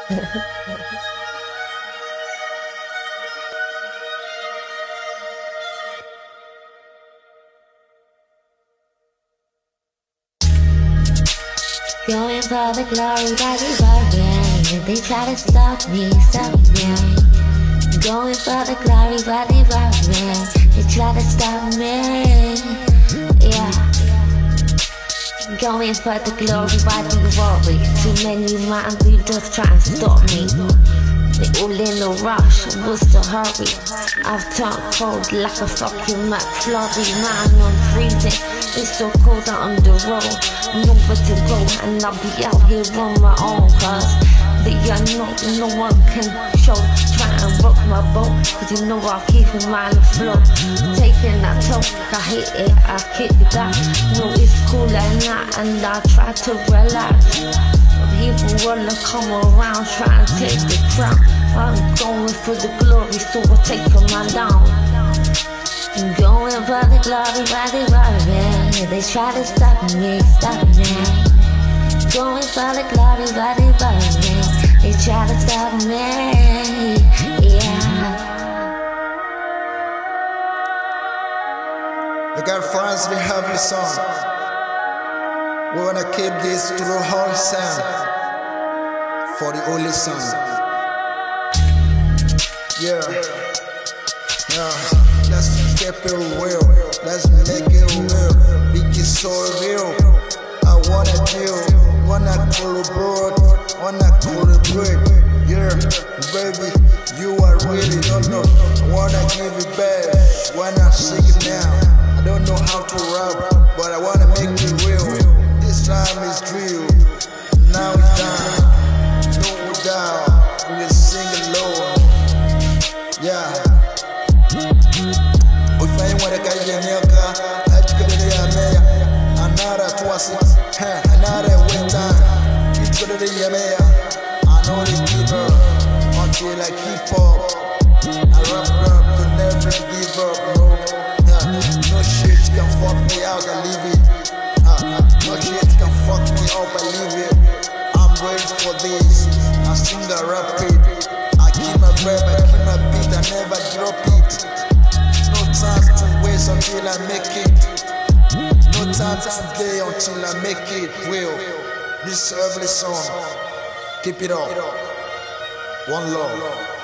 Going for the glory, body barbarian. They try to stop me. Going for the glory, body barbarian. They try to stop me. Yeah. Going for the glory, body worry. Too many mind we just try to stop me. They all in a rush, what's the hurry? I've turned cold like a fucking McFlurry. Man, I'm freezing, it's so cold out on the road. Nowhere to go, and I'll be out here on my own. Cause no one can show. Try and rock my boat, cause you know I'll keep in mind the flow. Taking that toe, I hit it, I kick it back. No, it's cool at night, and I try to relax. People wanna come around, try and take the crown. I'm going for the glory, so I'll take them on down. Going for the glory, body. They try to stop me. Going for the glory, body. They try to stop me. Yeah. We got friends, the Heavenly Son. We wanna keep this to the whole sound for the only Son. Yeah. Let's keep it real. Let's make it real. Make it so real. I wanna deal, wanna collaborate, wanna collaborate. Yeah, baby, you are really don't know. I wanna give it back when I sing it now. I don't know how to rap, but I wanna make it real. This time is drill, now it's done. No doubt, we will sing alone. Yeah. If I wanna get in your car, I could be a mayor. Another twice, another win time. You could be a mayor. I know the keeper until I keep up. I rap to never give up. No shit can fuck me out, I leave it. No shit can fuck me up, I leave it. I'm ready for this. I sing, I rap it. I keep my breath, I keep my beat, I never drop it. No time to waste until I make it. No time today until I make it real. This Heavenly Son, keep it up. One love.